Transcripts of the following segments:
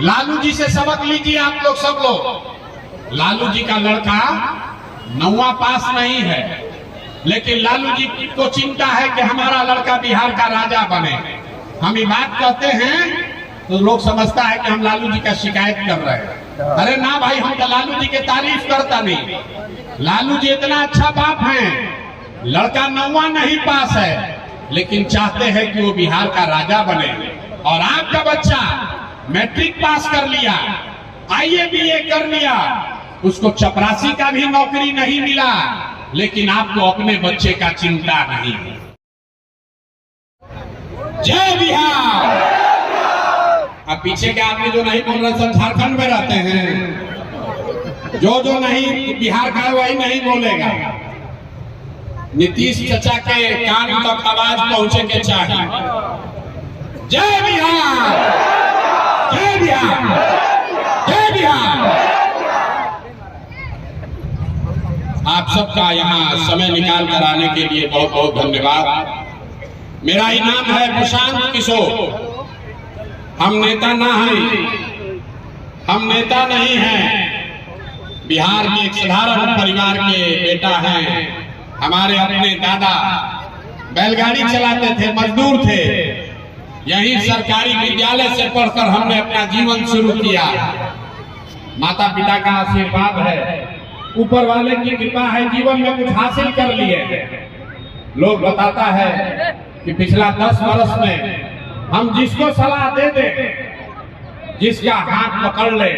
लालू जी से सबक लीजिए आप लोग, सब लोग। लालू जी का लड़का 9वां पास नहीं है, लेकिन लालू जी को चिंता है कि हमारा लड़का बिहार का राजा बने। हम ये बात कहते हैं तो लोग समझता है कि हम लालू जी का शिकायत कर रहे हैं। अरे ना भाई, हम तो लालू जी की तारीफ करता नहीं। लालू जी इतना अच्छा बाप हैं, लड़का 9वां नहीं पास है, लेकिन चाहते हैं कि वो बिहार का राजा बने। और आपका बच्चा मैट्रिक पास कर लिया, IAA BA कर लिया, उसको चपरासी का भी नौकरी नहीं मिला, लेकिन आपको अपने बच्चे का चिंता नहीं है। जय बिहार। अब पीछे के आदमी जो नहीं बोल रहे सब झारखंड में रहते हैं, जो नहीं बिहार का वही नहीं बोलेगा। नीतीश चाचा के कान तक आवाज पहुंचे के चाहिए। जय बिहार, जय बिहार, जय बिहार। आप सबका यहाँ समय निकाल कर आने के लिए बहुत बहुत धन्यवाद। मेरा ही नाम है प्रशांत किशोर। हम नेता ना हैं, हम नेता नहीं हैं। बिहार के एक साधारण परिवार के बेटा हैं। हमारे अपने दादा बैलगाड़ी चलाते थे, मजदूर थे। यही सरकारी विद्यालय से पढ़कर हमने अपना जीवन शुरू किया। माता पिता का आशीर्वाद है, ऊपर वाले की कृपा है, जीवन में कुछ हासिल कर लिए। लोग बताता है कि पिछला 10 वर्ष में हम जिसको सलाह दे दे, जिसका हाथ पकड़ ले,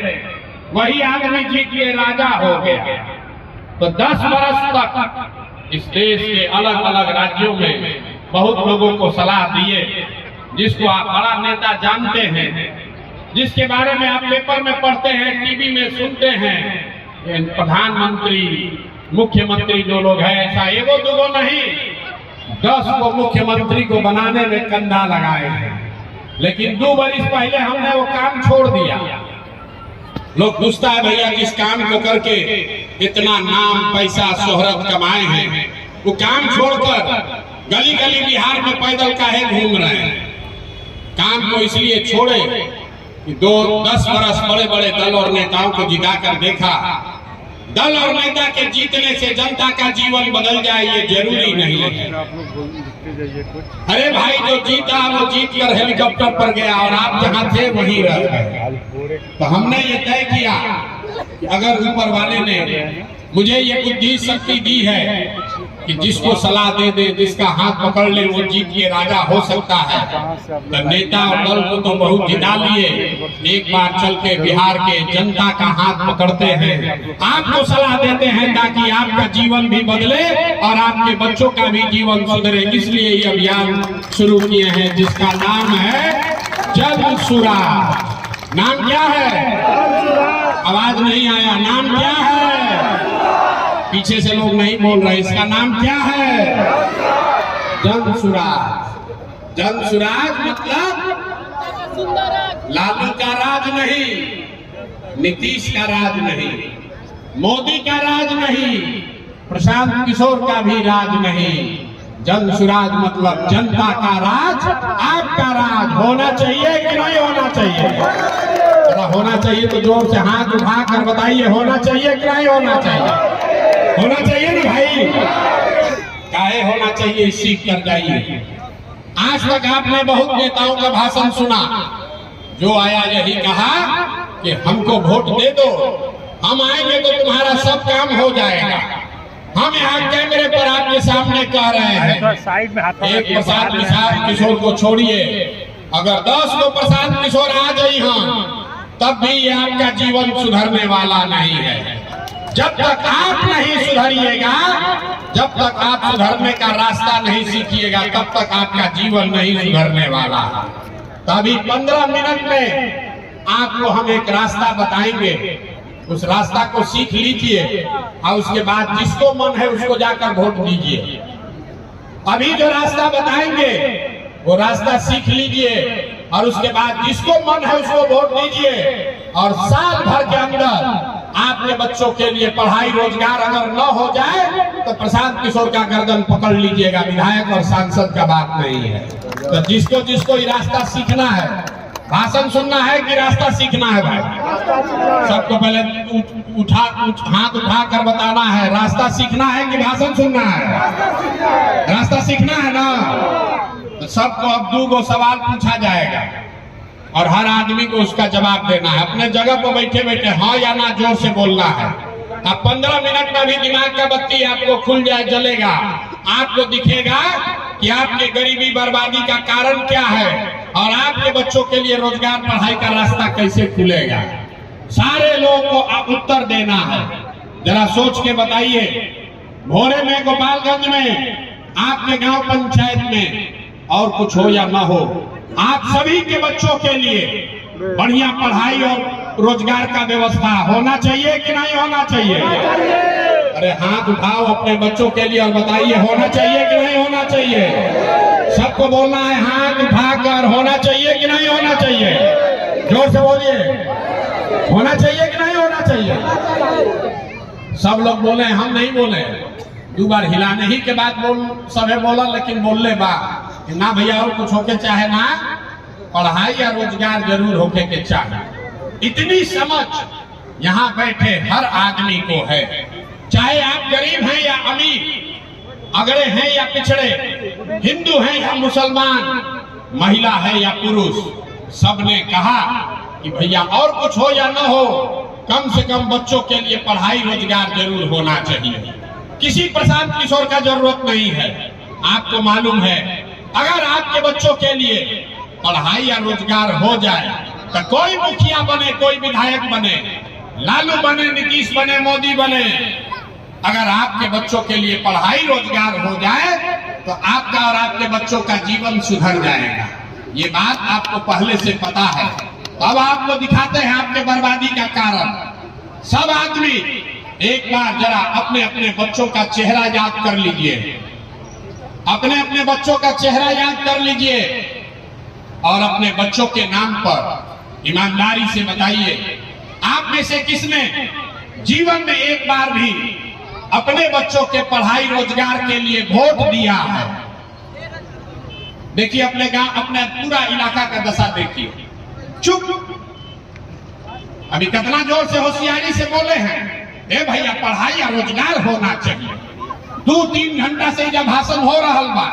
वही आदमी जीत के राजा हो गया। तो 10 वर्ष तक इस देश के अलग अलग राज्यों में बहुत लोगों को सलाह दिए, जिसको आप बड़ा नेता जानते हैं, जिसके बारे में आप पेपर में पढ़ते हैं, टीवी में सुनते हैं। प्रधानमंत्री, मुख्यमंत्री जो लोग हैं, ऐसा एगो दुगो नहीं, 10 को मुख्यमंत्री को बनाने में कंधा लगाए हैं। लेकिन 2 वर्ष पहले हमने वो काम छोड़ दिया। लोग पूछता है भैया किस काम को करके इतना नाम पैसा शोहरत कमाए हैं, वो काम छोड़कर गली गली बिहार में पैदल काहे घूम रहे हैं। काम को इसलिए छोड़े कि 10 वर्ष बड़े बड़े दल और नेताओं को जिता कर देखा। दल और नेता के जीतने से जनता का जीवन बदल जाए ये जरूरी नहीं है। अरे भाई, जो जीता वो जीत कर हेलीकॉप्टर पर गया और आप जहां थे वहीं रह गए। तो हमने ये तय किया कि अगर ऊपर वाले ने मुझे ये बुद्धि शक्ति दी है कि जिसको सलाह दे दे, जिसका हाथ पकड़ ले, वो जीत के राजा हो सकता है। तो नेता और दल को तो बहुत जिता लिए, एक बार चल के बिहार के जनता का हाथ पकड़ते हैं, आपको सलाह देते हैं ताकि आपका जीवन भी बदले और आपके बच्चों का भी जीवन सुधरे। इसलिए ये अभियान शुरू किए हैं जिसका नाम है जन सुराज। नाम क्या है? आवाज नहीं आया। नाम क्या है? पीछे से लोग नहीं बोल रहे। इसका नाम क्या है? जन सुराज। जन सुराज मतलब लालू का राज नहीं, नीतीश का राज नहीं, मोदी का राज नहीं, प्रशांत किशोर का भी राज नहीं। जन सुराज मतलब जनता का राज, आपका राज होना चाहिए कि नहीं होना चाहिए? होना चाहिए तो जोर से हाथ उठा कर बताइए, होना चाहिए कि नहीं होना चाहिए? होना चाहिए ना भाई। काहे होना चाहिए, सीख कर जाइए। आज तक आपने बहुत नेताओं का भाषण सुना, जो आया यही कहा कि हमको वोट दे दो, हम आएंगे तो तुम्हारा सब काम हो जाएगा। हम यहाँ कैमरे पर आपके सामने कह रहे हैं, एक प्रशांत किशोर को छोड़िए, अगर 10 को प्रशांत किशोर आ जाए हम, तब भी ये आपका जीवन सुधरने वाला नहीं है। जब तक आप नहीं सुधरिएगा, जब तक आप सुधरने का रास्ता नहीं सीखिएगा, तब तक आपका जीवन नहीं सुधरने वाला। तभी 15 मिनट में आपको हम एक रास्ता बताएंगे, उस रास्ता को सीख लीजिए और उसके बाद जिसको मन है उसको जाकर वोट दीजिए। अभी जो रास्ता बताएंगे वो रास्ता सीख लीजिए और उसके बाद जिसको मन है उसको वोट दीजिए। और साल भर के अंदर आपके बच्चों के लिए पढ़ाई रोजगार अगर न हो जाए तो प्रशांत किशोर का गर्दन पकड़ लीजिएगा। विधायक और सांसद का बात नहीं है। तो जिसको जिसको ये रास्ता सीखना है भाषण सुनना है कि रास्ता सीखना है भाई? सबको पहले हाथ उठा कर बताना है, रास्ता सीखना है कि भाषण सुनना है? रास्ता सीखना है ना। तो सबको अब 2 सवाल पूछा जाएगा और हर आदमी को उसका जवाब देना है। अपने जगह पर बैठे बैठे हाँ या ना जोर से बोलना है। अब 15 मिनट में भी दिमाग का बत्ती आपको खुल जाए, जलेगा, आपको दिखेगा कि आपके गरीबी बर्बादी का कारण क्या है और आपके बच्चों के लिए रोजगार पढ़ाई का रास्ता कैसे खुलेगा। सारे लोगों को आप उत्तर देना है। जरा सोच के बताइए, भोरे में, गोपालगंज में, आपके गांव पंचायत में और कुछ हो या ना हो, आप सभी के बच्चों के लिए बढ़िया पढ़ाई और रोजगार का व्यवस्था होना चाहिए कि नहीं होना चाहिए? अरे हाथ उठाओ अपने बच्चों के लिए और बताइए होना चाहिए कि नहीं होना चाहिए? सबको बोलना है हाथ उठाकर, होना चाहिए कि नहीं होना चाहिए? जोर से बोलिए, होना चाहिए कि नहीं होना चाहिए? सब लोग बोले, हम नहीं बोले। 2 बार हिलाने ही के बाद सबे बोला, लेकिन बोलने बा ना भैया और कुछ होके चाहे ना, पढ़ाई या रोजगार जरूर होके के चाहे। इतनी समझ यहाँ बैठे हर आदमी को है, चाहे आप गरीब हैं या अमीर, अगड़े हैं या पिछड़े, हिंदू हैं या मुसलमान, महिला है या पुरुष, सबने कहा कि भैया और कुछ हो या न हो, कम से कम बच्चों के लिए पढ़ाई रोजगार जरूर होना चाहिए। किसी प्रशांत किशोर का जरूरत नहीं है। आपको मालूम है, अगर आपके बच्चों के लिए पढ़ाई या रोजगार हो जाए तो कोई मुखिया बने, कोई विधायक बने, लालू बने, नीतीश बने, मोदी बने, अगर आपके बच्चों के लिए पढ़ाई रोजगार हो जाए तो आपका और आपके बच्चों का जीवन सुधर जाएगा। ये बात आपको पहले से पता है। अब आपको दिखाते हैं आपके बर्बादी का कारण। सब आदमी एक बार जरा अपने अपने बच्चों का चेहरा याद कर लीजिए, अपने अपने बच्चों का चेहरा याद कर लीजिए और अपने बच्चों के नाम पर ईमानदारी से बताइए, आप में से किसने जीवन में एक बार भी अपने बच्चों के पढ़ाई रोजगार के लिए वोट दिया है? देखिए अपने गांव, अपने पूरा इलाका का दशा देखिए। चुप, अभी कितना जोर से होशियारी से बोले हैं, ए भैया पढ़ाई या रोजगार होना चाहिए। 2-3 घंटा से जब भाषण हो रहा बा,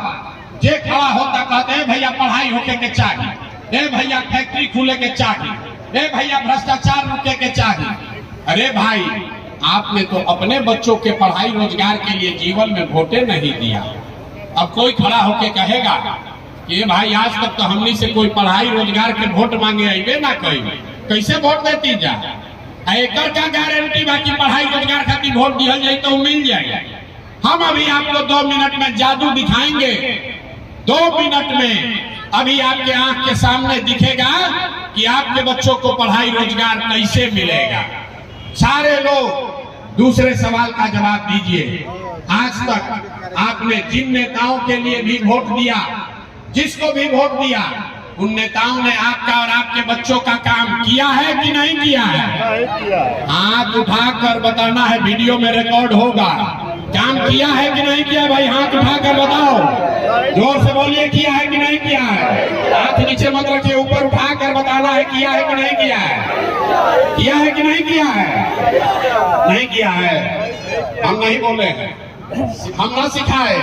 जे खड़ा होता कहते हैं भैया पढ़ाई होके के चाहिए, ए भैया फैक्ट्री खुले के चाहिए, ए भैया भ्रष्टाचार रुके के चाहिए। अरे भाई, आपने तो अपने बच्चों के पढ़ाई रोजगार के लिए जीवन में वोटे नहीं दिया। अब कोई खड़ा होके कहेगा कि भाई आज तक तो हमनी से कोई पढ़ाई रोजगार के वोट मांगे आइबे ना कहीं, कैसे वोट देती जा? एकर का गारंटी बाकी पढ़ाई रोजगार खातिर वोट दिया जाए तो मिल जाएगा। हम अभी आपको 2 मिनट में जादू दिखाएंगे। 2 मिनट में अभी आपके आंख के सामने दिखेगा कि आपके बच्चों को पढ़ाई रोजगार कैसे मिलेगा। सारे लोग दूसरे सवाल का जवाब दीजिए। आज तक आपने जिन नेताओं के लिए भी वोट दिया, जिसको भी वोट दिया, उन नेताओं ने आपका और आपके बच्चों का काम किया है कि नहीं किया है? हाथ उठाकर बताना है, वीडियो में रिकॉर्ड होगा। काम किया है कि नहीं किया भाई? हाथ उठाकर बताओ, जोर से बोलिए, किया है कि नहीं किया है? हाथ नीचे मत रखिए, ऊपर उठाकर बताना है किया है कि नहीं किया है? किया है कि नहीं किया है? नहीं किया है। हम नहीं बोले हैं, हम ना सिखाए।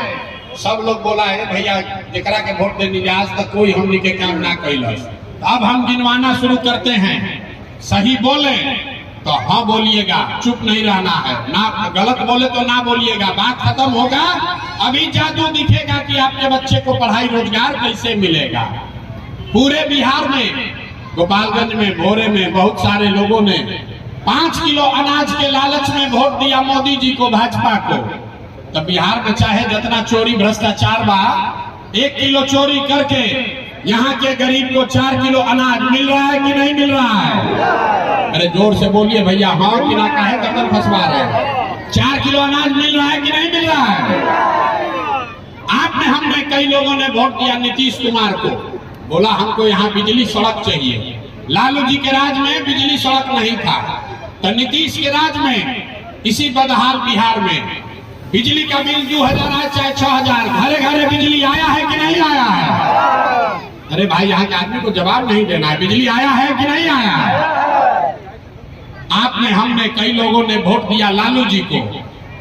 सब लोग बोला है भैया जेकरा के वोट देनी, आज तक कोई हमनी के काम ना कैलस। अब हम गिनवाना शुरू करते हैं। सही बोले तो हाँ बोलिएगा, चुप नहीं रहना है। ना गलत बोले तो ना बोलिएगा, बात खत्म होगा। अभी जादू दिखेगा कि आपके बच्चे को पढ़ाई रोजगार कैसे मिलेगा। पूरे बिहार में, गोपालगंज में, भोरे में बहुत सारे लोगों ने 5 किलो अनाज के लालच में वोट दिया मोदी जी को, भाजपा को। तब बिहार में चाहे जितना चोरी भ्रष्टाचार बा, 1 किलो चोरी करके यहाँ के गरीब को 4 किलो अनाज मिल रहा है कि नहीं मिल रहा है? अरे जोर से बोलिए भैया, हाँ कि ना, काहे कदम फंसवा रहे हैं? 4 किलो अनाज मिल रहा है कि नहीं मिल रहा है? आपने, हमने, कई लोगों ने वोट दिया नीतीश कुमार को, बोला हमको यहाँ बिजली सड़क चाहिए। लालू जी के राज में बिजली सड़क नहीं था, तो नीतीश के राज में इसी बदहाल बिहार में बिजली का बिल 2000 आए चाहे 6000, घरे घरे बिजली आया है कि नहीं आया है? अरे भाई, यहाँ के आदमी को जवाब नहीं देना है। बिजली आया है कि नहीं आया है? आपने, हमने, कई लोगों ने वोट दिया लालू जी को,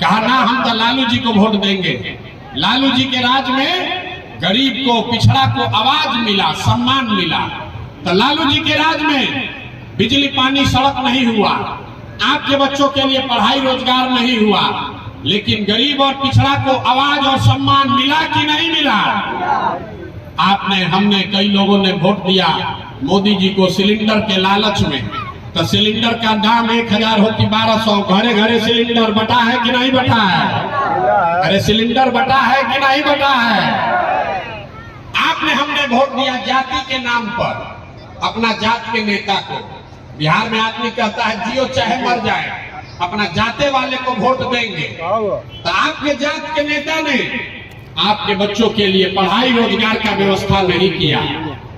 कहा ना हम तो लालू जी को वोट देंगे। लालू जी के राज में गरीब को, पिछड़ा को आवाज मिला, सम्मान मिला। तो लालू जी के राज में बिजली, पानी, सड़क नहीं हुआ, आपके बच्चों के लिए पढ़ाई रोजगार नहीं हुआ, लेकिन गरीब और पिछड़ा को आवाज और सम्मान मिला कि नहीं मिला? आपने, हमने, कई लोगों ने वोट दिया मोदी जी को सिलेंडर के लालच में। तो सिलेंडर का दाम 1000 हो कि 1200, घरे घरे सिलेंडर बटा है कि नहीं बटा है? अरे सिलेंडर बटा है कि नहीं बटा है? आपने, हमने वोट दिया जाति के नाम पर, अपना जात के नेता को। बिहार में आदमी कहता है जियो चाहे मर जाए, अपना जाते वाले को वोट देंगे। तो आपके जात के नेता ने आपके बच्चों के लिए पढ़ाई रोजगार का व्यवस्था नहीं किया,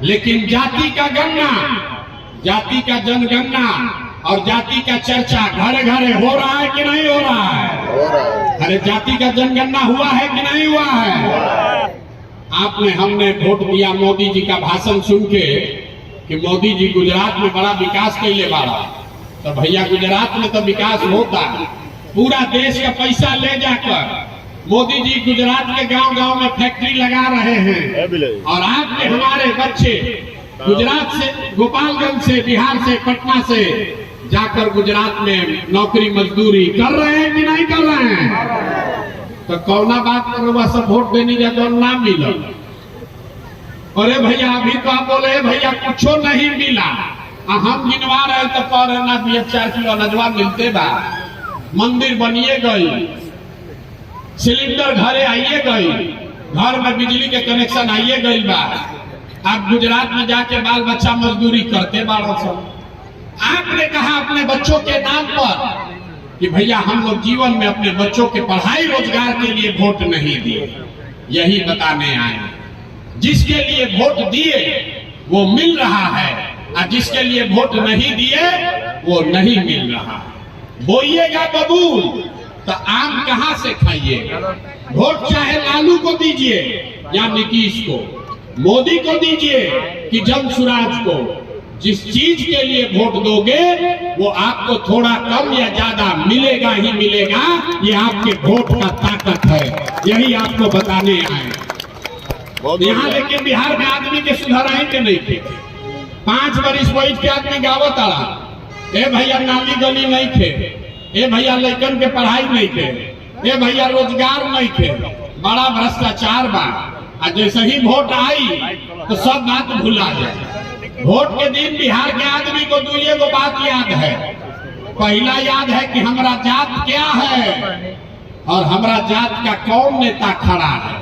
लेकिन जाति का गणना, जाति का जनगणना और जाति का चर्चा घरे घरे हो रहा है कि नहीं हो रहा है? अरे जाति का जनगणना हुआ है कि नहीं हुआ है? आपने, हमने वोट दिया मोदी जी का भाषण सुन के कि मोदी जी गुजरात में बड़ा विकास कैले बाड़ा। तो भैया, गुजरात में तो विकास होता, पूरा देश का पैसा ले जाकर मोदी जी गुजरात के गांव गांव में फैक्ट्री लगा रहे हैं। और आपके, हमारे बच्चे गुजरात से, गोपालगंज से, बिहार से, पटना से जाकर गुजरात में नौकरी मजदूरी कर रहे हैं कि नहीं कर रहे हैं? तो कौना बात पर वह सब वोट देने जाकर नाम मिला? अरे भैया, अभी तो आप बोले भैया कुछ नहीं मिला, हम गिनवा रहे तो पर ना 4 किलो अनजवा मिलते बा, मंदिर बनिए गई, सिलेंडर घरे आइए गई, घर में बिजली के कनेक्शन आइए गई बा। आप गुजरात में जाके बाल बच्चा मजदूरी करते बाड़ों सब। आपने कहा अपने बच्चों के नाम पर कि भैया हम लोग जीवन में अपने बच्चों के पढ़ाई रोजगार के लिए वोट नहीं दिए। यही बताने आए, जिसके लिए वोट दिए वो मिल रहा है, और जिसके लिए वोट नहीं दिए वो नहीं मिल रहा। बोइएगा बबूल तो आम कहां से खाइएगा? वोट चाहे लालू को दीजिए या नीतीश को, मोदी को दीजिए कि जमसुराज को, जिस चीज के लिए वोट दोगे वो आपको थोड़ा कम या ज्यादा मिलेगा ही मिलेगा। ये आपके वोट का ताकत है, यही आपको बताने आए। यहाँ लेकिन बिहार में आदमी के सुधाराई के नहीं थे। 5 बरिस बैठ के आदमी गावत आला, ए भैया नाली गली नहीं थे, ए भैया लड़कन के पढ़ाई नहीं थे, ए भैया रोजगार नहीं थे, बड़ा भ्रष्टाचार बा। और जैसे ही वोट आई तो सब बात भुला जाए। वोट के दिन बिहार के आदमी को 2 बात याद है। पहला याद है कि हमारा जात क्या है और हमारा जात का कौन नेता खड़ा है।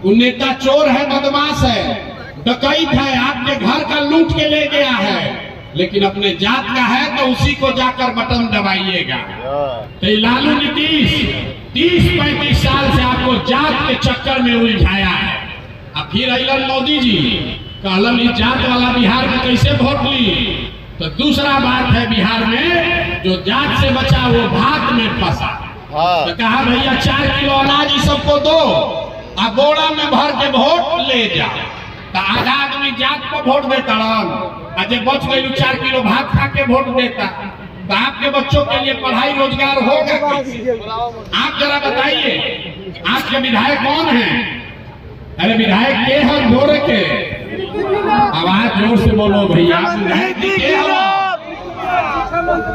वो नेता चोर है, बदमाश है, डकैत है, आपके घर का लूट के ले गया है, लेकिन अपने जात का है तो उसी को जाकर बटन दबाइएगा। तो लालू नीतीश 30-35 साल से आपको जात के चक्कर में उलझाया है। अब फिर अलन मोदी जी कहलन इस जात वाला बिहार में कैसे वोट ली? तो दूसरा बात है, बिहार में जो जात से बचा वो भात में फंसा। तो कहा भैया 4 किलो अनाज इस सबको दो, अब बोरा में भर के वोट ले जा। तो आधा आदमी जात को वोट देता, अजय बच गई 4 किलो भात खा के वोट देता। तो आपके बच्चों के लिए पढ़ाई रोजगार होगा कैसे? आप जरा बताइए, आपके विधायक कौन है? अरे विधायक के हैं जोरे के? आवाज जोर से बोलो भैया। विधायक के हो?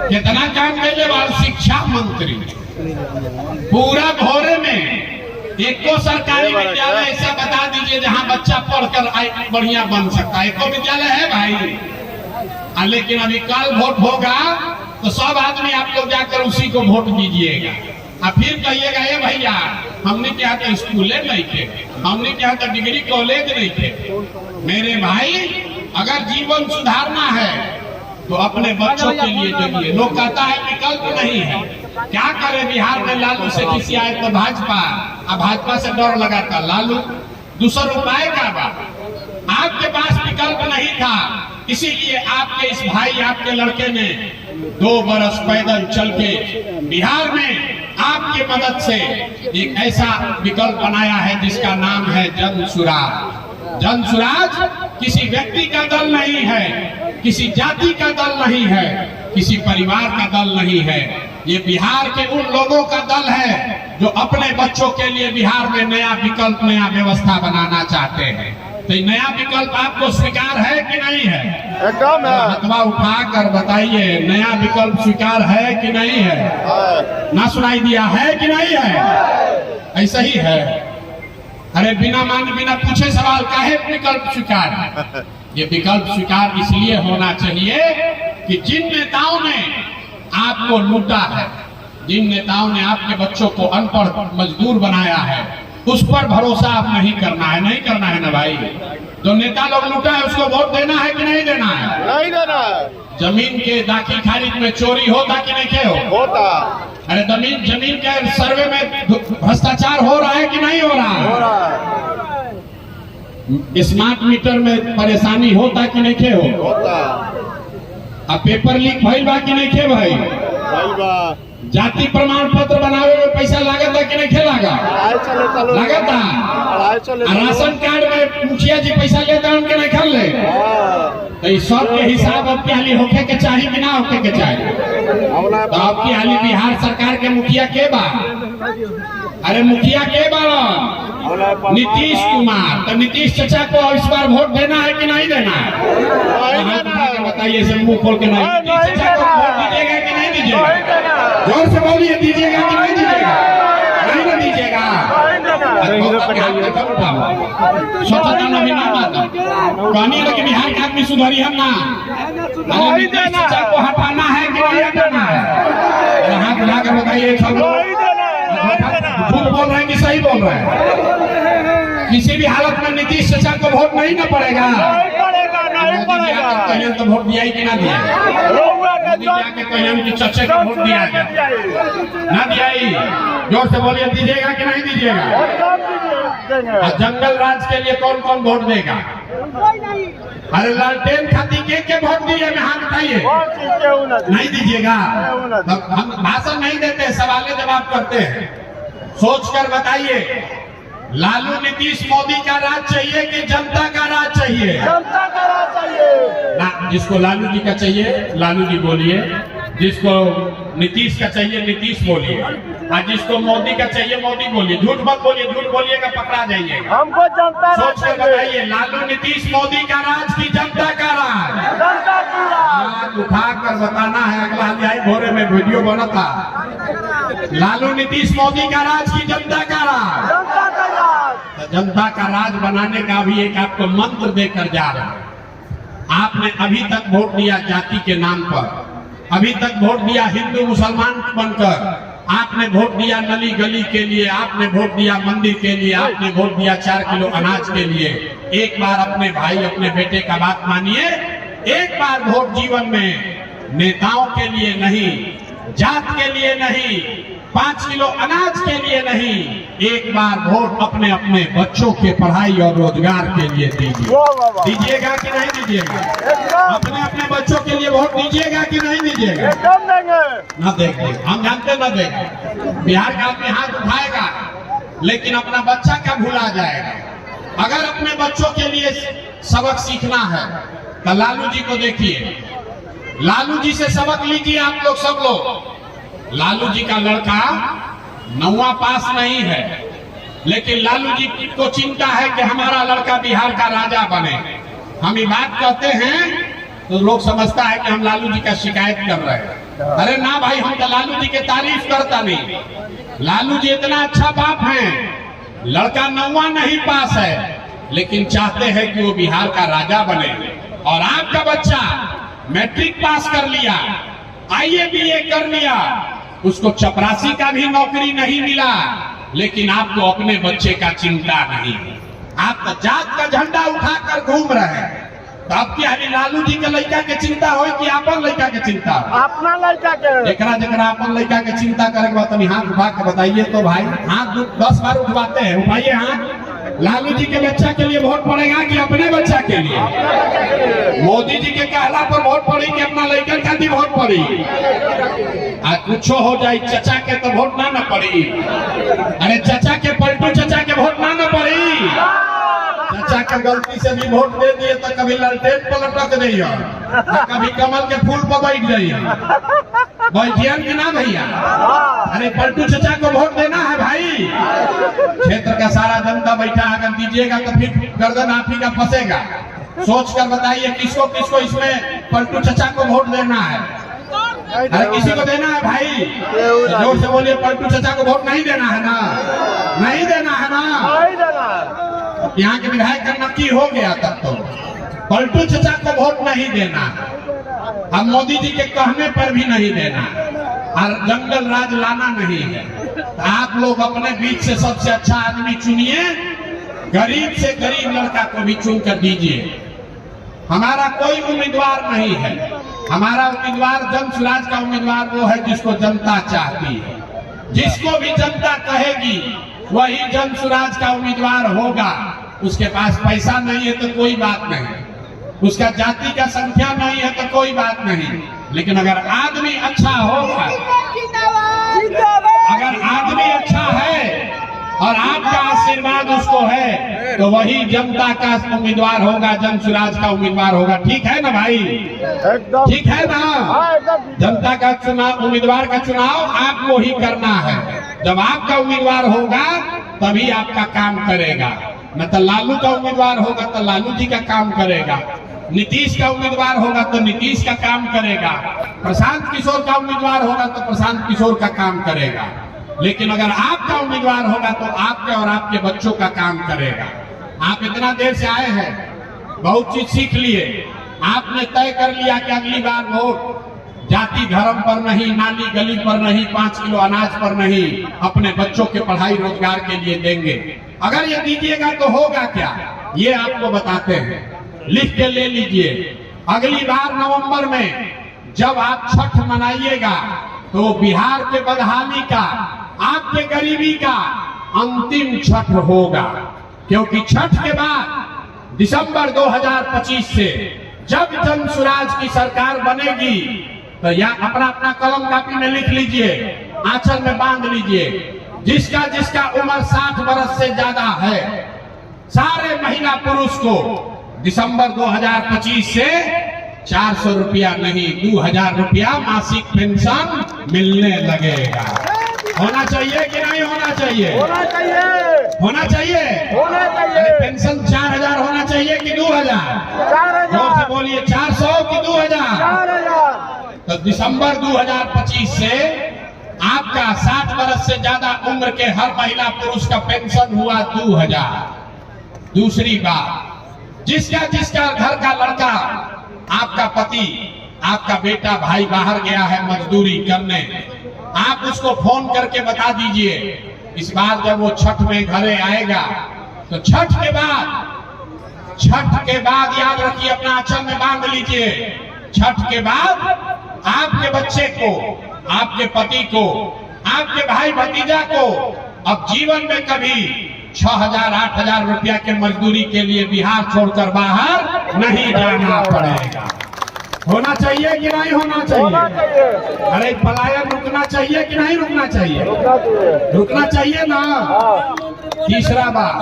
कितना काम करने वाले? शिक्षा मंत्री। पूरा भोरे में एको सरकारी विद्यालय ऐसा बता दीजिए जहां बच्चा पढ़कर बढ़िया बन सकता है। एको विद्यालय है भाई? लेकिन अभी कल वोट होगा तो सब आदमी आप लोग जाकर उसी को वोट दीजिएगा। अब फिर कहिएगा ये भैया हमने क्या था स्कूले नहीं थे, हमने क्या था डिग्री कॉलेज नहीं थे। मेरे भाई अगर जीवन सुधारना है तो अपने बच्चों के लिए जगिए। लोग कहता है विकल्प नहीं है, क्या करे? बिहार में लालू से किसी आए तो भाजपा, अब भाजपा से डर लगाता लालू। दूसरा उपाय का बात, आपके पास विकल्प नहीं था, इसीलिए आपके इस भाई आपके लड़के ने 2 बरस पैदल चल के बिहार में आपकी मदद से एक ऐसा विकल्प बनाया है जिसका नाम है जन सुराज। जन सुराज किसी व्यक्ति का दल नहीं है, किसी जाति का दल नहीं है, किसी परिवार का दल नहीं है। ये बिहार के उन लोगों का दल है जो अपने बच्चों के लिए बिहार में नया विकल्प, नया व्यवस्था बनाना चाहते हैं। तो ये नया विकल्प आपको स्वीकार है कि नहीं है? एकदम है। हाथवा उठा कर बताइए, नया विकल्प स्वीकार है कि नहीं है? ना सुनाई दिया है कि नहीं है? ऐसा ही है। अरे बिना पूछे सवाल काहे विकल्प स्वीकार? ये विकल्प स्वीकार इसलिए होना चाहिए कि जिन नेताओं ने आपको लूटा है, जिन नेताओं ने आपके बच्चों को अनपढ़ मजदूर बनाया है, उस पर भरोसा आप नहीं करना है। नहीं करना है ना भाई। जो नेता लोग लूटा है उसको वोट देना है कि नहीं देना है? नहीं देना है। जमीन के दाखिल खारिज में चोरी होता कि नहीं के होता। अरे जमीन के सर्वे में भ्रष्टाचार हो रहा है कि नहीं हो रहा है? स्मार्ट मीटर में परेशानी होता कि नहीं के होता। अब पेपर लीक भइल बा कि नहीं के भाई? जाति प्रमाण पत्र बनावे में पैसा लागत है कि नहीं के लागा? लागत है। राशन कार्ड में मुखिया जी पैसा लेता है उनके नहीं खा ले। तो सब के हिसाब आपकी हाली होके के चाहिए कि ना होके के चाहिए? तो आपकी हाली बिहार सरकार के मुखिया के बा? अरे मुखिया के बा? नीतीश कुमार। तो नीतीश चाचा को इस बार वोट देना है कि नहीं देना है? बताइए सब मुंह खोल के। नहीं, नीतीश चाचा को वोट दीजिएगा कि नहीं दीजिएगा? जोर से बोलिए, दीजिएगा कि नहीं दीजिएगा? नहीं ना दीजिएगा? स्वच्छता न भी ना माता कहनी कि बिहार के आदमी सुधारी हम ना। नीतीश चाचा को हटाना है कि नहीं हटाना है? हाथ उठाकर बताइए सब लोग। झूठ बोल रहे हैं कि सही बोल रहे हैं? किसी भी हालत में नीतीश चाचा को वोट नहीं ना पड़ेगा। कहीं तो वोट दिया ही कि ना दिया? कहीं चचे को वोट दिया ना दिया ही? जोर से बोलिए, दीजिएगा कि नहीं दीजिएगा? जंगल राज के लिए कौन कौन वोट देगा? अरे लालटेन खाती के वोट दिए में हाथ उठाइए। नहीं दीजिएगा? हम भाषण नहीं देते, सवाल जवाब करते हैं। सोच कर बताइए, लालू नीतीश मोदी का राज चाहिए कि जनता का राज चाहिए? जनता का राज चाहिए ना। जिसको लालू जी का चाहिए लालू जी बोलिए, जिसको नीतीश का चाहिए नीतीश बोलिए, और जिसको मोदी का चाहिए मोदी बोलिए। झूठ मत बोलिए, झूठ बोलिएगा पकड़ा जाइएगा। हमको जनता सोच कर बताइए, लालू नीतीश मोदी का राज की जनता का राज? जनता की हाथ उठा कर बताना है। अगला आई भोरे में वीडियो बना था, लालू नीतीश मोदी का राज की जनता का राज? जनता का राज। जनता का राज बनाने का भी एक आपको मंत्र देकर जा रहा है। आपने अभी तक वोट दिया जाति के नाम पर, अभी तक वोट दिया हिंदू मुसलमान बनकर, आपने वोट दिया नली गली के लिए, आपने वोट दिया मंदिर के लिए, आपने वोट दिया 4 किलो अनाज के लिए। एक बार अपने भाई अपने बेटे का बात मानिए। एक बार वोट जीवन में नेताओं के लिए नहीं, जात के लिए नहीं, 5 किलो अनाज के लिए नहीं, एक बार वोट अपने अपने बच्चों के पढ़ाई और रोजगार के लिए दीजिए। दीजिएगा कि नहीं दीजिएगा? अपने अपने बच्चों के लिए वोट दीजिएगा कि नहीं दीजिएगा? ना देंगे, हम जानते ना देंगे। बिहार का आदमी हाथ उठाएगा लेकिन अपना बच्चा का भूला जाएगा। अगर अपने बच्चों के लिए सबक सीखना है तो लालू जी को देखिए, लालू जी से सबक लीजिए आप लोग, सब लोग। लालू जी का लड़का 9वां पास नहीं है, लेकिन लालू जी को चिंता है कि हमारा लड़का बिहार का राजा बने। हम ये बात कहते हैं तो लोग समझता है कि हम लालू जी का शिकायत कर रहे हैं। अरे ना भाई, हम तो लालू जी के तारीफ करता नहीं। लालू जी इतना अच्छा बाप है, लड़का 9वां नहीं पास है लेकिन चाहते हैं कि वो बिहार का राजा बने। और आपका बच्चा मैट्रिक पास कर लिया, IAA BA कर लिया, उसको चपरासी का भी नौकरी नहीं मिला, लेकिन आपको अपने बच्चे का चिंता नहीं। आप तो जात का झंडा उठाकर घूम रहे हैं। तो आपकी हाली लालू जी के लड़का के चिंता हो कि अपन लड़का के चिंता? अपना लड़का के। जरा अपन लड़का के चिंता करे बात हाथ उठा के बताइए तो भाई। हाथ 10 बार उठवाते हैं, उठाइए हाथ। लालू जी के बच्चा के लिए वोट पड़ेगा कि अपने बच्चा के लिए? मोदी जी के कहला पर वोट पड़ी कि अपना लड़का खाती वोट पड़ी? आ कुछ हो जाए चचा के तो वोट ना पड़ी। अरे चचा के पलटू चचा के वोट ना पड़ी। चचा के गलती से भी वोट दे दिए तो कभी ललटेन पर लटक जाइए, कभी कमल के फूल पर बैठ जाइए। बैठिए कि ना भैया? अरे पलटू चचा को वोट देना है भाई। क्षेत्र का सारा जनता बैठा, अगर दीजिएगा तो फिर गर्दन आप ही का फंसेगा। सोच कर बताइए किसको किसको इसमें पलटू चचा को वोट देना है। अरे किसी को देना है भाई, जोर से बोलिए, पलटू चचा को वोट नहीं देना है ना? नहीं देना है ना? नहीं देना। यहाँ के विधायक का नक्की हो गया तब तो पलटू चचा को वोट नहीं देना, हम मोदी जी के कहने पर भी नहीं देना, और जंगल राज लाना नहीं है। तो आप लोग अपने बीच से सबसे अच्छा आदमी चुनिए, गरीब से गरीब लड़का को भी चुन कर दीजिए। हमारा कोई उम्मीदवार नहीं है, हमारा उम्मीदवार जन सुराज का उम्मीदवार वो है जिसको जनता चाहती है। जिसको भी जनता कहेगी वही जन सुराज का उम्मीदवार होगा। उसके पास पैसा नहीं है तो कोई बात नहीं, उसका जाति का संख्या नहीं है तो कोई बात नहीं, लेकिन अगर आदमी अच्छा होगा, अगर आदमी अच्छा है और आपका आशीर्वाद उसको है तो वही जनता का उम्मीदवार होगा, जन सुराज का उम्मीदवार होगा। ठीक है ना भाई? एकदम ठीक है ना? जनता का चुनाव, उम्मीदवार का चुनाव आपको ही करना है। जब आपका उम्मीदवार होगा तभी आपका काम करेगा, न तो लालू का उम्मीदवार होगा तो लालू जी का काम करेगा, नीतीश का उम्मीदवार होगा तो नीतीश का काम करेगा, प्रशांत किशोर का उम्मीदवार होगा तो प्रशांत किशोर का काम करेगा। लेकिन अगर आपका उम्मीदवार होगा तो आपके और आपके बच्चों का काम करेगा। आप इतना देर से आए हैं, बहुत चीज सीख लिए, आपने तय कर लिया कि अगली बार वोट जाति धर्म पर नहीं, नाली गली पर नहीं, 5 किलो अनाज पर नहीं, अपने बच्चों के पढ़ाई रोजगार के लिए देंगे। अगर ये दीजिएगा तो होगा क्या, ये आपको बताते हैं, लिख के ले लीजिए। अगली बार नवंबर में जब आप छठ मनाइएगा तो बिहार के बदहाली का, आपके गरीबी का अंतिम छठ होगा, क्योंकि छठ के बाद दिसंबर 2025 से जब जन सुराज की सरकार बनेगी तो या अपना अपना कलम कापी में लिख लीजिए, आंचल में बांध लीजिए, जिसका जिसका उम्र 60 वर्ष से ज्यादा है, सारे महिला पुरुष को दिसंबर 2025 से 400 रुपया नहीं 2000 रुपया मासिक पेंशन मिलने लगेगा। होना चाहिए कि नहीं होना चाहिए? होना चाहिए, होना चाहिए, होना चाहिए। पेंशन 4000 होना चाहिए कि 2000? 4000। जोर से बोलिए, 400 कि 2000? 4000। तो दिसंबर 2025 से आपका 60 वर्ष से ज्यादा उम्र के हर महिला पुरुष का पेंशन हुआ 2000। दूसरी बात, जिसका जिसका घर का लड़का, आपका पति, आपका बेटा भाई बाहर गया है मजदूरी करने, आप उसको फोन करके बता दीजिए, इस बार जब वो छठ में घरे आएगा तो छठ के बाद याद रखिए, अपना आंचल में बांध लीजिए, छठ के बाद आपके बच्चे को, आपके पति को, आपके भाई भतीजा को अब जीवन में कभी 6000-8000 रुपया के मजदूरी के लिए बिहार छोड़कर बाहर नहीं जाना पड़ेगा। होना चाहिए कि नहीं होना होना चाहिए? चाहिए। अरे पलायन रुकना चाहिए कि नहीं रुकना चाहिए? रुकना चाहिए। रुकना चाहिए ना। हाँ। तीसरा बात,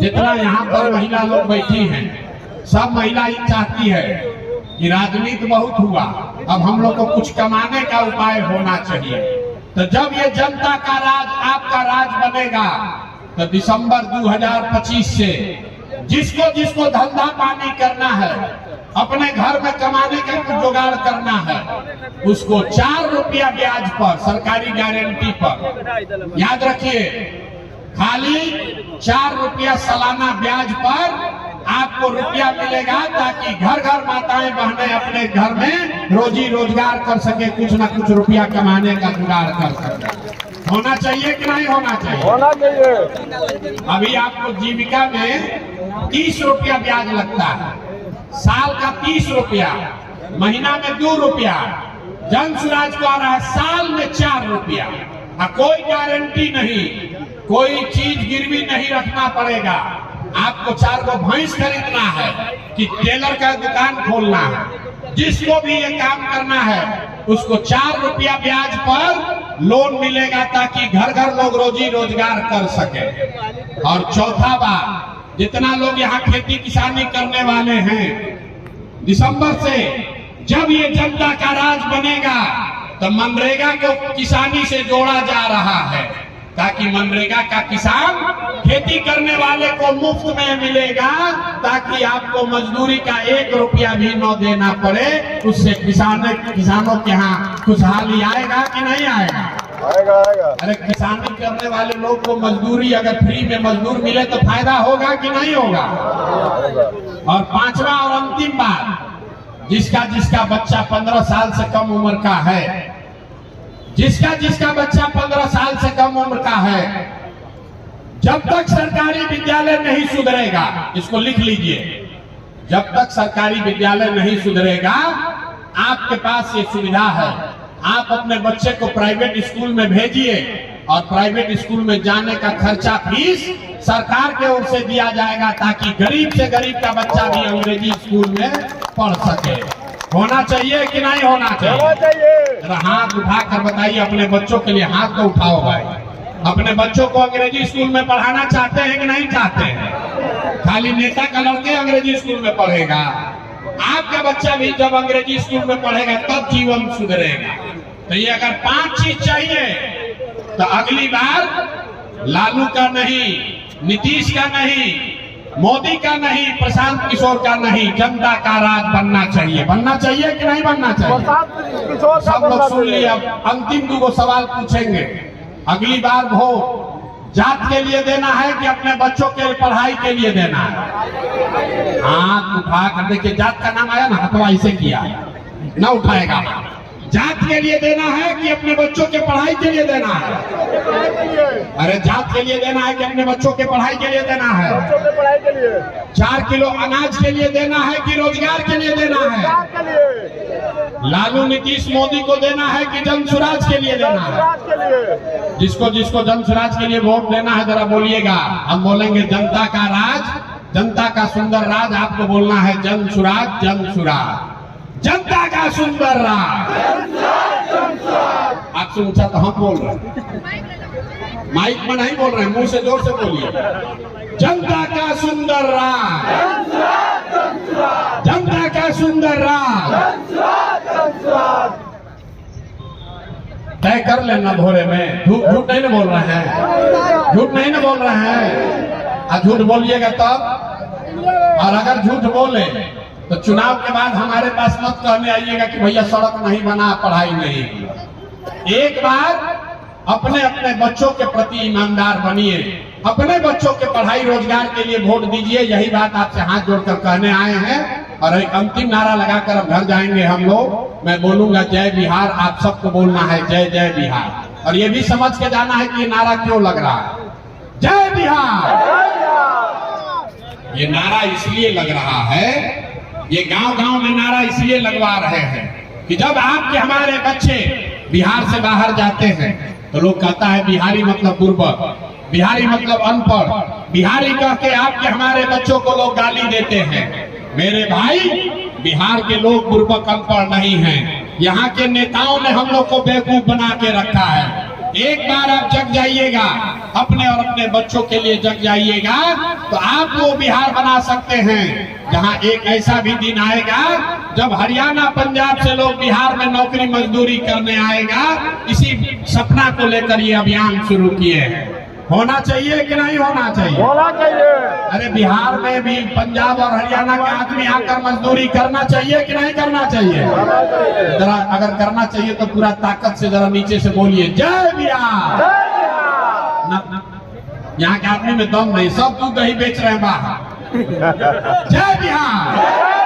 जितना यहाँ पर महिला लोग बैठी हैं, सब महिला ही चाहती है कि राजनीति बहुत हुआ, अब हम लोग को कुछ कमाने का उपाय होना चाहिए। तो जब ये जनता का राज, आपका राज बनेगा तो दिसंबर 2025 से जिसको जिसको धंधा पानी करना है, अपने घर में कमाने का कुछ जुगाड़ करना है, उसको 4 रुपया ब्याज पर, सरकारी गारंटी पर, याद रखिए, खाली 4 रुपया सालाना ब्याज पर आपको रुपया मिलेगा, ताकि घर घर माताएं बहनें अपने घर में रोजी रोजगार कर सके, कुछ ना कुछ रुपया कमाने का जुगाड़ कर सके। होना चाहिए कि नहीं होना चाहिए? होना चाहिए। अभी आपको जीविका में 30 रुपया ब्याज लगता है, साल का 30 रुपया, महीना में 2 रुपया। जन सुराज को आ रहा है साल में 4 रुपया, कोई गारंटी नहीं, कोई चीज गिरवी नहीं रखना पड़ेगा। आपको 4 गो भैंस खरीदना है कि टेलर का दुकान खोलना है, जिसको भी ये काम करना है उसको 4 रुपया ब्याज पर लोन मिलेगा, ताकि घर घर लोग रोजी रोजगार कर सके। और चौथा बात, जितना लोग यहाँ खेती किसानी करने वाले हैं, दिसंबर से जब ये जनता का राज बनेगा तो मनरेगा को किसानी से जोड़ा जा रहा है, ताकि मनरेगा का किसान खेती करने वाले को मुफ्त में मिलेगा, ताकि आपको मजदूरी का 1 रुपया भी न देना पड़े। उससे किसानों के यहाँ खुशहाली आएगा कि नहीं आएगा? आएगा। अरे किसानी करने वाले लोग को मजदूरी अगर फ्री में मजदूर मिले तो फायदा होगा कि नहीं होगा? और पांचवा और अंतिम बात, जिसका बच्चा 15 साल से कम उम्र का है, जिसका बच्चा 15 साल से कम उम्र का है, जब तक सरकारी विद्यालय नहीं सुधरेगा, इसको लिख लीजिए, जब तक सरकारी विद्यालय नहीं सुधरेगा, आपके पास ये सुविधा है, आप अपने बच्चे को प्राइवेट स्कूल में भेजिए और प्राइवेट स्कूल में जाने का खर्चा फीस सरकार के ओर से दिया जाएगा, ताकि गरीब से गरीब का बच्चा भी अंग्रेजी स्कूल में पढ़ सके। होना चाहिए कि नहीं होना चाहिए? हाथ उठा कर बताइए, अपने बच्चों के लिए हाथ तो उठाओ भाई। अपने बच्चों को अंग्रेजी स्कूल में पढ़ाना चाहते हैं कि नहीं चाहते हैं? खाली नेता का लड़के अंग्रेजी स्कूल में पढ़ेगा, आपका बच्चा भी जब अंग्रेजी स्कूल में पढ़ेगा तब जीवन सुधरेगा। तो ये अगर 5 चीज चाहिए तो अगली बार लालू का नहीं, नीतीश का नहीं, मोदी का नहीं, प्रशांत किशोर का नहीं, जनता का राज बनना चाहिए। बनना चाहिए कि नहीं बनना चाहिए? सब लोग सुन लिए। अब अंतिम 2 सवाल पूछेंगे। अगली बार वोट जात के लिए देना है कि अपने बच्चों के पढ़ाई के लिए देना है? हाथ उठा कर देखिए, जात का नाम आया ना, हथवा इसे किया ना उठाएगा। जात के लिए देना है कि अपने बच्चों के पढ़ाई के लिए देना है? अरे जात के लिए देना है कि अपने बच्चों के पढ़ाई के लिए देना है? 4 किलो अनाज के लिए देना है कि रोजगार के लिए देना है? लालू नीतीश मोदी को देना है कि जन स्वराज के लिए देना है? जिसको जन स्वराज के लिए वोट देना है जरा बोलिएगा। हम बोलेंगे जनता का राज, जनता का सुंदर राज। आपको बोलना है जन स्वराज, जन स्वराज, जनता का सुंदर राज। आप सुनता तो हम बोल रहे हैं, माइक में नहीं बोल रहे हैं, मुंह से जोर से बोलिए। जनता का सुंदर राज, जनता का सुंदर राज। तय कर लेना भोरे में। झूठ नहीं ना बोल रहे हैं, झूठ नहीं ना बोल रहे हैं। और झूठ बोलिएगा तब, और अगर झूठ बोले तो चुनाव के बाद हमारे पास मत कहने आइएगा कि भैया सड़क नहीं बना, पढ़ाई नहीं की। एक बार अपने अपने बच्चों के प्रति ईमानदार बनिए, अपने बच्चों के पढ़ाई रोजगार के लिए वोट दीजिए। यही बात आपसे हाथ जोड़कर कहने आए हैं। और एक अंतिम नारा लगाकर अब घर जाएंगे हम लोग। मैं बोलूंगा जय बिहार, आप सबको बोलना है जय जय बिहार। और ये भी समझ के जाना है कि ये नारा क्यों लग रहा है। जय बिहार, ये नारा इसलिए लग रहा है, ये गांव-गांव में नारा इसलिए लगवा रहे हैं कि जब आपके हमारे बच्चे बिहार से बाहर जाते हैं तो लोग कहता है बिहारी मतलब बुर्बक, बिहारी मतलब अनपढ़, बिहारी कह के आपके हमारे बच्चों को लोग गाली देते हैं। मेरे भाई, बिहार के लोग बुर्बक अनपढ़ नहीं हैं। यहाँ के नेताओं ने हम लोग को बेवकूफ बना के रखा है। एक बार आप जग जाइएगा, अपने और अपने बच्चों के लिए जग जाइएगा, तो आप वो बिहार बना सकते हैं जहां एक ऐसा भी दिन आएगा जब हरियाणा पंजाब से लोग बिहार में नौकरी मजदूरी करने आएगा। इसी सपना को लेकर ये अभियान शुरू किए हैं। होना चाहिए कि नहीं होना चाहिए? होना चाहिए। अरे बिहार में भी पंजाब और हरियाणा के आदमी आकर मजदूरी करना चाहिए कि नहीं करना चाहिए? जरा अगर करना चाहिए तो पूरा ताकत से जरा नीचे से बोलिए जय बिहार। यहाँ के आदमी में दम नहीं, सब दूध दही बेच रहे हैं बाहर। जय बिहार।